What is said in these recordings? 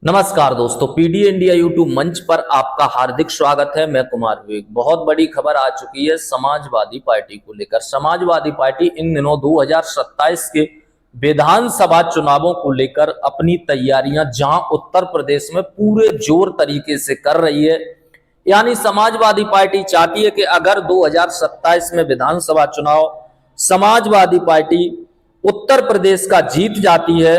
नमस्कार दोस्तों, PD India YouTube मंच पर आपका हार्दिक स्वागत है। मैं कुमार विवेक। बहुत बड़ी खबर आ चुकी है समाजवादी पार्टी को लेकर। समाजवादी पार्टी इन दिनों 2027 के विधानसभा चुनावों को लेकर अपनी तैयारियां जहां उत्तर प्रदेश में पूरे जोर तरीके से कर रही है। यानी समाजवादी पार्टी चाहती है कि अगर 2027 में विधानसभा चुनाव समाजवादी पार्टी उत्तर प्रदेश का जीत जाती है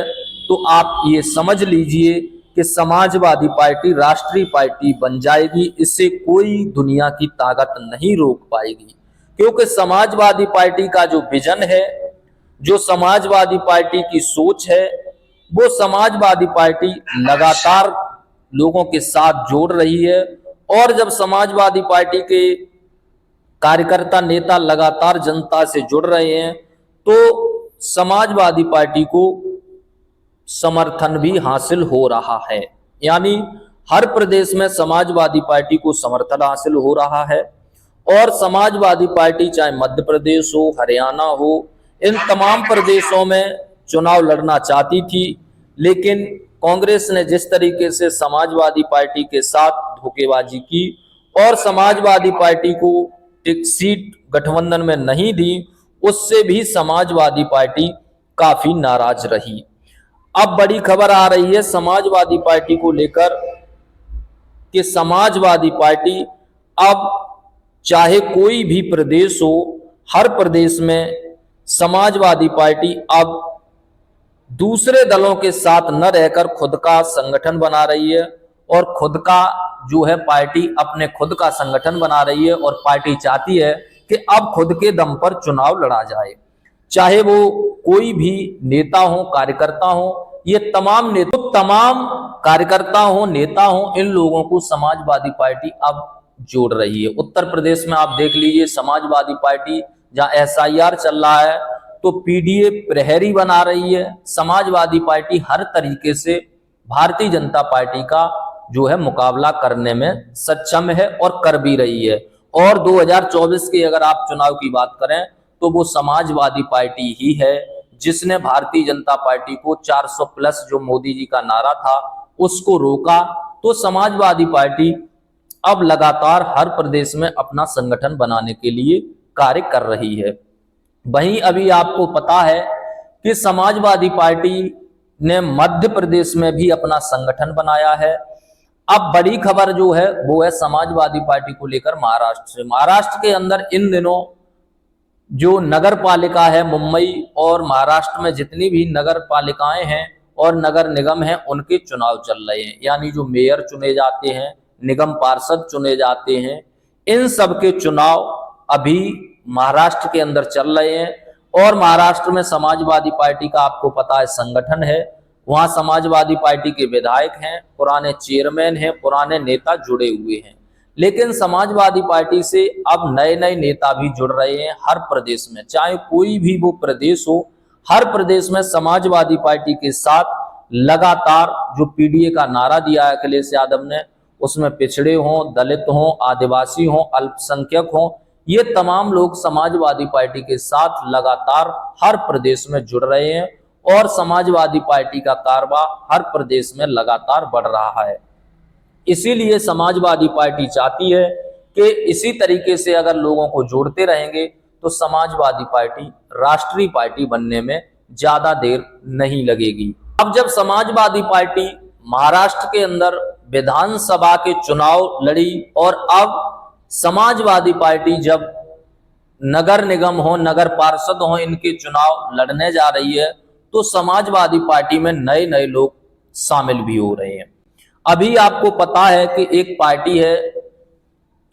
तो आप ये समझ लीजिए कि समाजवादी पार्टी राष्ट्रीय पार्टी बन जाएगी। इसे कोई दुनिया की ताकत नहीं रोक पाएगी, क्योंकि समाजवादी पार्टी का जो विजन है, जो समाजवादी पार्टी की सोच है, वो समाजवादी पार्टी लगातार लोगों के साथ जोड़ रही है। और जब समाजवादी पार्टी के कार्यकर्ता नेता लगातार जनता से जुड़ रहे हैं तो समाजवादी पार्टी को समर्थन भी हासिल हो रहा है। यानी हर प्रदेश में समाजवादी पार्टी को समर्थन हासिल हो रहा है। और समाजवादी पार्टी चाहे मध्य प्रदेश हो, हरियाणा हो, इन तमाम प्रदेशों में चुनाव लड़ना चाहती थी, लेकिन कांग्रेस ने जिस तरीके से समाजवादी पार्टी के साथ धोखेबाजी की और समाजवादी पार्टी को एक सीट गठबंधन में नहीं दी, उससे भी समाजवादी पार्टी काफी नाराज रही। अब बड़ी खबर आ रही है समाजवादी पार्टी को लेकर कि समाजवादी पार्टी अब चाहे कोई भी प्रदेश हो, हर प्रदेश में समाजवादी पार्टी अब दूसरे दलों के साथ न रहकर खुद का संगठन बना रही है और खुद का जो है पार्टी अपने खुद का संगठन बना रही है। और पार्टी चाहती है कि अब खुद के दम पर चुनाव लड़ा जाए, चाहे वो कोई भी नेता हो, कार्यकर्ता हो। ये तमाम कार्यकर्ता हो, नेता हो, इन लोगों को समाजवादी पार्टी अब जोड़ रही है। उत्तर प्रदेश में आप देख लीजिए, समाजवादी पार्टी जहां एसआईआर चल रहा है तो पीडीए प्रहरी बना रही है। समाजवादी पार्टी हर तरीके से भारतीय जनता पार्टी का जो है मुकाबला करने में सक्षम है और कर भी रही है। और 2024 के अगर आप चुनाव की बात करें तो वो समाजवादी पार्टी ही है जिसने भारतीय जनता पार्टी को 400 प्लस जो मोदी जी का नारा था उसको रोका। तो समाजवादी पार्टी अब लगातार हर प्रदेश में अपना संगठन बनाने के लिए कार्य कर रही है। वहीं अभी आपको पता है कि समाजवादी पार्टी ने मध्य प्रदेश में भी अपना संगठन बनाया है। अब बड़ी खबर जो है वो है समाजवादी पार्टी को लेकर महाराष्ट्र से। महाराष्ट्र के अंदर इन दिनों जो नगर पालिका है, मुंबई और महाराष्ट्र में जितनी भी नगर पालिकाएं हैं और नगर निगम हैं, उनके चुनाव चल रहे हैं। यानी जो मेयर चुने जाते हैं, निगम पार्षद चुने जाते हैं, इन सब के चुनाव अभी महाराष्ट्र के अंदर चल रहे हैं। और महाराष्ट्र में समाजवादी पार्टी का आपको पता है संगठन है, वहां समाजवादी पार्टी के विधायक हैं, पुराने चेयरमैन हैं, पुराने नेता जुड़े हुए हैं। लेकिन समाजवादी पार्टी से अब नए नए नेता भी जुड़ रहे हैं हर प्रदेश में, चाहे कोई भी वो प्रदेश हो। हर प्रदेश में समाजवादी पार्टी के साथ लगातार जो पीडीए का नारा दिया है अखिलेश यादव ने, उसमें पिछड़े हों, दलित हों, आदिवासी हों, अल्पसंख्यक हों, ये तमाम लोग समाजवादी पार्टी के साथ लगातार हर प्रदेश में जुड़ रहे हैं। और समाजवादी पार्टी का कारवा हर प्रदेश में लगातार बढ़ रहा है। इसीलिए समाजवादी पार्टी चाहती है कि इसी तरीके से अगर लोगों को जोड़ते रहेंगे तो समाजवादी पार्टी राष्ट्रीय पार्टी बनने में ज्यादा देर नहीं लगेगी। अब जब समाजवादी पार्टी महाराष्ट्र के अंदर विधानसभा के चुनाव लड़ी और अब समाजवादी पार्टी जब नगर निगम हो, नगर पार्षद हो, इनके चुनाव लड़ने जा रही है तो समाजवादी पार्टी में नए नए लोग शामिल भी हो रहे हैं। अभी आपको पता है कि एक पार्टी है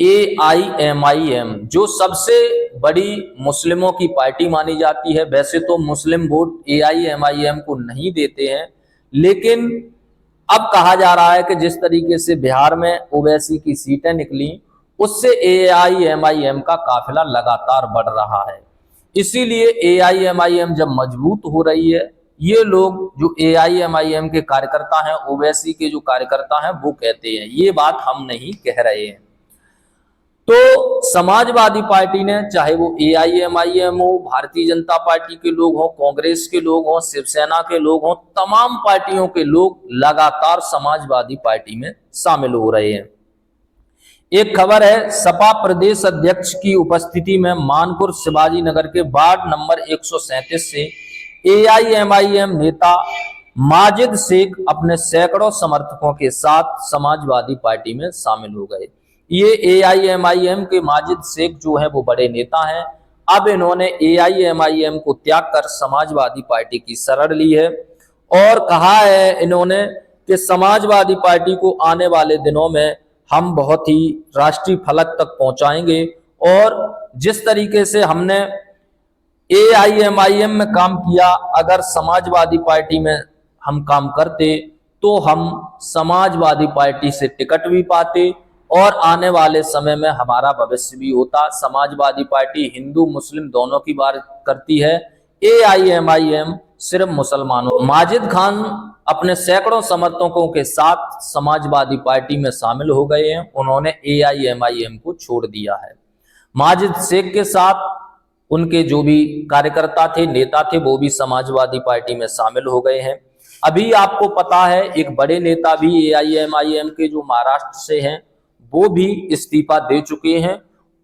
AIMIM, जो सबसे बड़ी मुस्लिमों की पार्टी मानी जाती है। वैसे तो मुस्लिम वोट AIMIM को नहीं देते हैं, लेकिन अब कहा जा रहा है कि जिस तरीके से बिहार में ओवैसी की सीटें निकली, उससे AIMIM का काफिला लगातार बढ़ रहा है। इसीलिए AIMIM जब मजबूत हो रही है, ये लोग जो AIMIM के कार्यकर्ता हैं, ओवैसी के जो कार्यकर्ता हैं, वो कहते हैं, ये बात हम नहीं कह रहे हैं। तो समाजवादी पार्टी ने, चाहे वो AIMIM हो, भारतीय जनता पार्टी के लोग हों, कांग्रेस के लोग हों, शिवसेना के लोग हों, तमाम पार्टियों के लोग लगातार समाजवादी पार्टी में शामिल हो रहे हैं। एक खबर है, सपा प्रदेश अध्यक्ष की उपस्थिति में मानपुर शिवाजी नगर के वार्ड नंबर 137 से AIMIM नेता माजिद शेख अपने सैकड़ों समर्थकों के साथ समाजवादी पार्टी में शामिल हो गए। ये AIMIM के माजिद शेख जो है वो बड़े नेता हैं। अब इन्होंने AIMIM को त्याग कर समाजवादी पार्टी की शरण ली है और कहा है इन्होंने कि समाजवादी पार्टी को आने वाले दिनों में हम बहुत ही राष्ट्रीय फलक तक पहुंचाएंगे और जिस तरीके से हमने AIMIM में काम किया, अगर समाजवादी पार्टी में हम काम करते तो हम समाजवादी पार्टी से टिकट भी पाते और आने वाले समय में हमारा भविष्य भी होता। समाजवादी पार्टी हिंदू मुस्लिम दोनों की बात करती है, AIMIM सिर्फ मुसलमानों। माजिद खान अपने सैकड़ों समर्थकों के साथ समाजवादी पार्टी में शामिल हो गए हैं। उन्होंने AIMIM को छोड़ दिया है। माजिद शेख के साथ उनके जो भी कार्यकर्ता थे, नेता थे, वो भी समाजवादी पार्टी में शामिल हो गए हैं। अभी आपको पता है एक बड़े नेता भी AIMIM के जो महाराष्ट्र से हैं वो भी इस्तीफा दे चुके हैं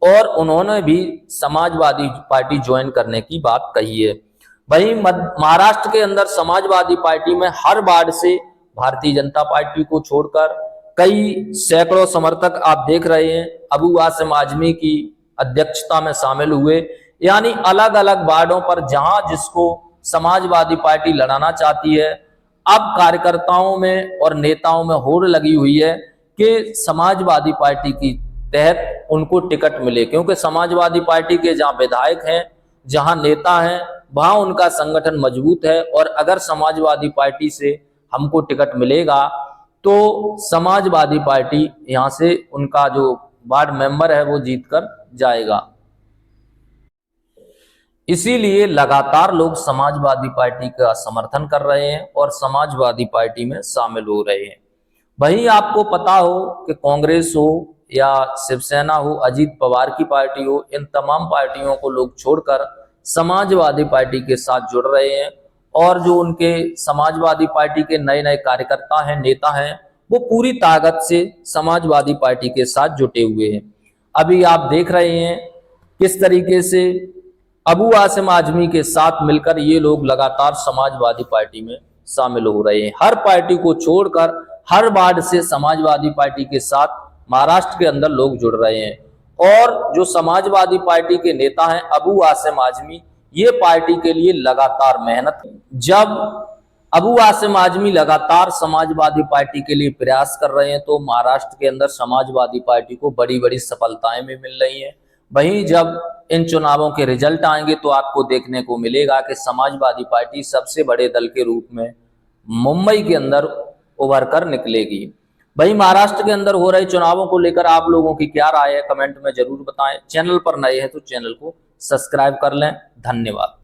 और उन्होंने भी समाजवादी पार्टी ज्वाइन करने की बात कही है। वहीं महाराष्ट्र के अंदर समाजवादी पार्टी में हर वार्ड से भारतीय जनता पार्टी को छोड़कर कई सैकड़ों समर्थक आप देख रहे हैं अबू आसिम आजमी की अध्यक्षता में शामिल हुए। यानी अलग अलग वार्डों पर जहां जिसको समाजवादी पार्टी लड़ाना चाहती है, अब कार्यकर्ताओं में और नेताओं में होड़ लगी हुई है कि समाजवादी पार्टी की तहत उनको टिकट मिले, क्योंकि समाजवादी पार्टी के जहां विधायक हैं, जहां नेता हैं, वहां उनका संगठन मजबूत है और अगर समाजवादी पार्टी से हमको टिकट मिलेगा तो समाजवादी पार्टी यहां से उनका जो वार्ड मेंबर है वो जीत कर जाएगा। इसीलिए लगातार लोग समाजवादी पार्टी का समर्थन कर रहे हैं और समाजवादी पार्टी में शामिल हो रहे हैं। वहीं आपको पता हो कि कांग्रेस हो या शिवसेना हो, अजीत पवार की पार्टी हो, इन तमाम पार्टियों को लोग छोड़कर समाजवादी पार्टी के साथ जुड़ रहे हैं और जो उनके समाजवादी पार्टी के नए नए कार्यकर्ता हैं, नेता हैं, वो पूरी ताकत से समाजवादी पार्टी के साथ जुटे हुए हैं। अभी आप देख रहे हैं किस तरीके से अबू आसिम आजमी के साथ मिलकर ये लोग लगातार समाजवादी पार्टी में शामिल हो रहे हैं। हर पार्टी को छोड़कर हर वार्ड से समाजवादी पार्टी के साथ महाराष्ट्र के अंदर लोग जुड़ रहे हैं और जो समाजवादी पार्टी के नेता हैं अबू आसिम आजमी, ये पार्टी के लिए लगातार मेहनत। जब अबू आसिम आजमी लगातार समाजवादी पार्टी के लिए प्रयास कर रहे हैं तो महाराष्ट्र के अंदर समाजवादी पार्टी को बड़ी बड़ी सफलताएं भी मिल रही हैं। वहीं जब इन चुनावों के रिजल्ट आएंगे तो आपको देखने को मिलेगा कि समाजवादी पार्टी सबसे बड़े दल के रूप में मुंबई के अंदर उभर कर निकलेगी। वहीं महाराष्ट्र के अंदर हो रहे चुनावों को लेकर आप लोगों की क्या राय है, कमेंट में जरूर बताएं। चैनल पर नए हैं तो चैनल को सब्सक्राइब कर लें। धन्यवाद।